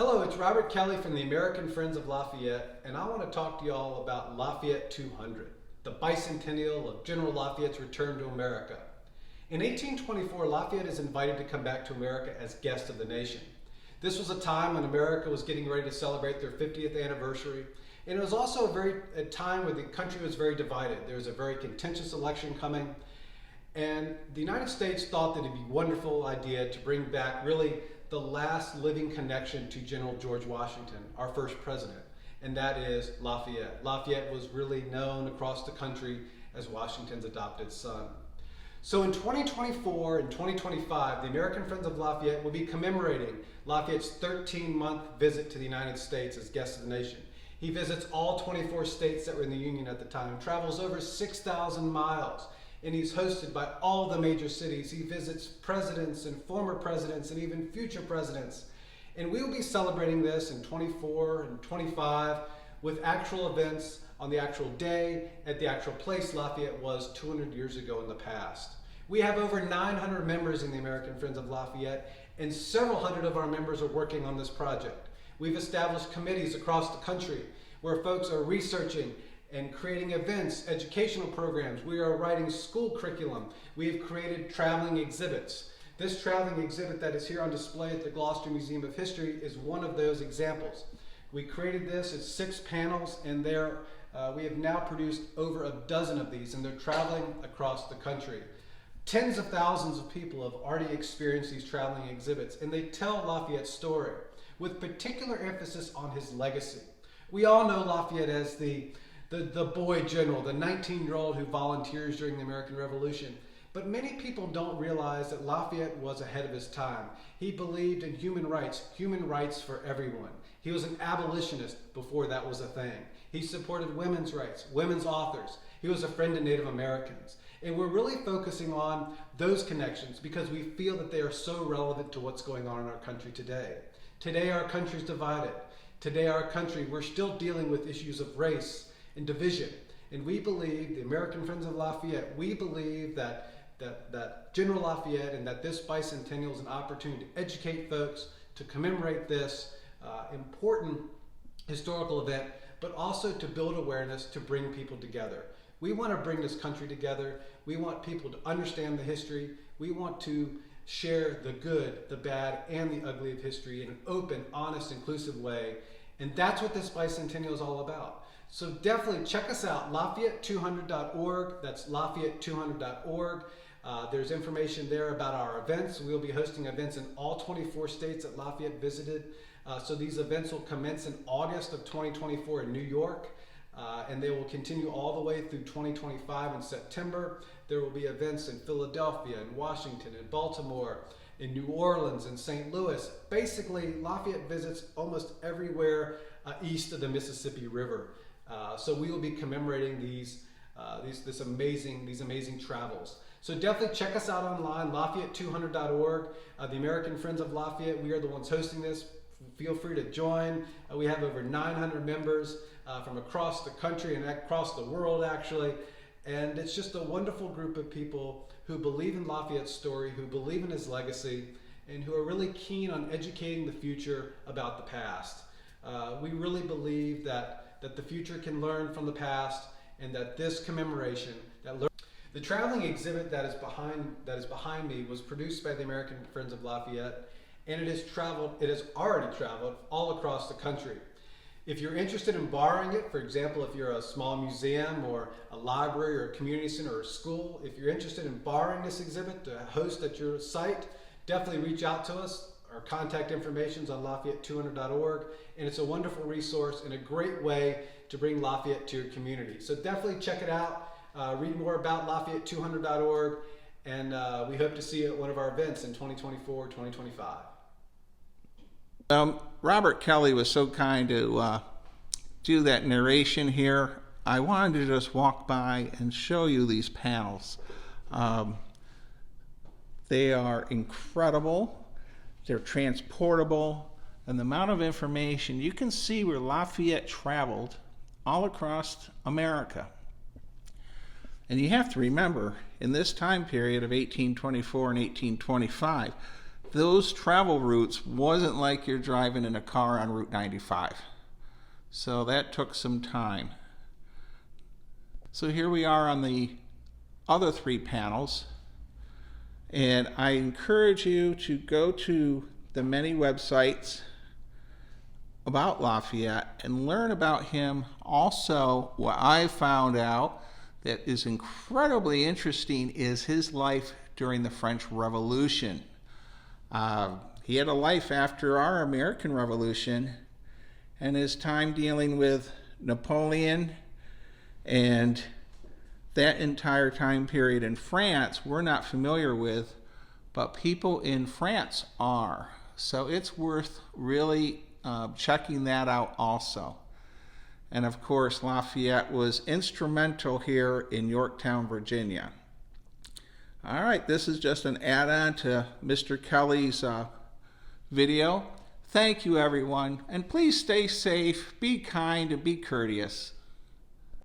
Hello, it's Robert Kelly from the American Friends of Lafayette, and I want to talk to you all about Lafayette 200, the bicentennial of General Lafayette's return to America. In 1824, Lafayette is invited to come back to America as guest of the nation. This was a time when America was getting ready to celebrate their 50th anniversary, and it was also a time where the country was very divided. There was a very contentious election coming, and the United States thought that it'd be a wonderful idea to bring back really the last living connection to General George Washington, our first president, and that is Lafayette. Lafayette was really known across the country as Washington's adopted son. So in 2024 and 2025, the American Friends of Lafayette will be commemorating Lafayette's 13-month visit to the United States as guest of the nation. He visits all 24 states that were in the Union at the time, travels over 6,000 miles, and he's hosted by all the major cities. He visits presidents and former presidents and even future presidents. And we will be celebrating this in 24 and 25 with actual events on the actual day at the actual place Lafayette was 200 years ago in the past. We have over 900 members in the American Friends of Lafayette, and several hundred of our members are working on this project. We've established committees across the country where folks are researching and creating events, educational programs. We are writing school curriculum. We have created traveling exhibits. This traveling exhibit that is here on display at the Gloucester Museum of History is one of those examples. We created this, it's 6 panels, and we have now produced over a dozen of these, and they're traveling across the country. Tens of thousands of people have already experienced these traveling exhibits, and they tell Lafayette's story with particular emphasis on his legacy. We all know Lafayette as the boy general, the 19-year-old who volunteers during the American Revolution. But many people don't realize that Lafayette was ahead of his time. He believed in human rights for everyone. He was an abolitionist before that was a thing. He supported women's rights, women's authors. He was a friend to Native Americans. And we're really focusing on those connections because we feel that they are so relevant to what's going on in our country today. Today our country's divided. Today our country, we're still dealing with issues of race and division. And we believe, the American Friends of Lafayette, we believe that General Lafayette and that this bicentennial is an opportunity to educate folks, to commemorate this important historical event, but also to build awareness, to bring people together. We want to bring this country together. We want people to understand the history. We want to share the good, the bad, and the ugly of history in an open, honest, inclusive way. And that's what this bicentennial is all about. So definitely check us out, Lafayette200.org. That's Lafayette200.org. There's information there about our events. We'll be hosting events in all 24 states that Lafayette visited. So these events will commence in August of 2024 in New York, and they will continue all the way through 2025 in September. There will be events in Philadelphia, in Washington, in Baltimore, in New Orleans, in St. Louis. Basically, Lafayette visits almost everywhere east of the Mississippi River. So we will be commemorating these amazing travels. So definitely check us out online, Lafayette200.org. The American Friends of Lafayette, we are the ones hosting this. Feel free to join. We have over 900 members from across the country and across the world, actually. And it's just a wonderful group of people who believe in Lafayette's story, who believe in his legacy, and who are really keen on educating the future about the past. We really believe that the future can learn from the past, and that this commemoration, the traveling exhibit that is behind me was produced by the American Friends of Lafayette, and it has already traveled all across the country. If you're interested in borrowing it, for example, if you're a small museum or a library or a community center or a school, if you're interested in borrowing this exhibit to host at your site, definitely reach out to us. Our contact information is on Lafayette200.org, and it's a wonderful resource and a great way to bring Lafayette to your community. So definitely check it out. Read more about Lafayette200.org, and we hope to see you at one of our events in 2024, 2025. Robert Kelly was so kind to do that narration here. I wanted to just walk by and show you these panels. They are incredible. They're transportable, and the amount of information, you can see where Lafayette traveled all across America. And you have to remember, in this time period of 1824 and 1825, those travel routes wasn't like you're driving in a car on Route 95. So that took some time. So here we are on the other 3 panels. And I encourage you to go to the many websites about Lafayette and learn about him. Also, what I found out that is incredibly interesting is his life during the French Revolution. He had a life after our American Revolution, and his time dealing with Napoleon and that entire time period in France we're not familiar with, but people in France are. So it's worth really checking that out also. And of course, Lafayette was instrumental here in Yorktown, Virginia. All right, this is just an add-on to Mr. Kelly's video. Thank you, everyone, and please stay safe, be kind, and be courteous.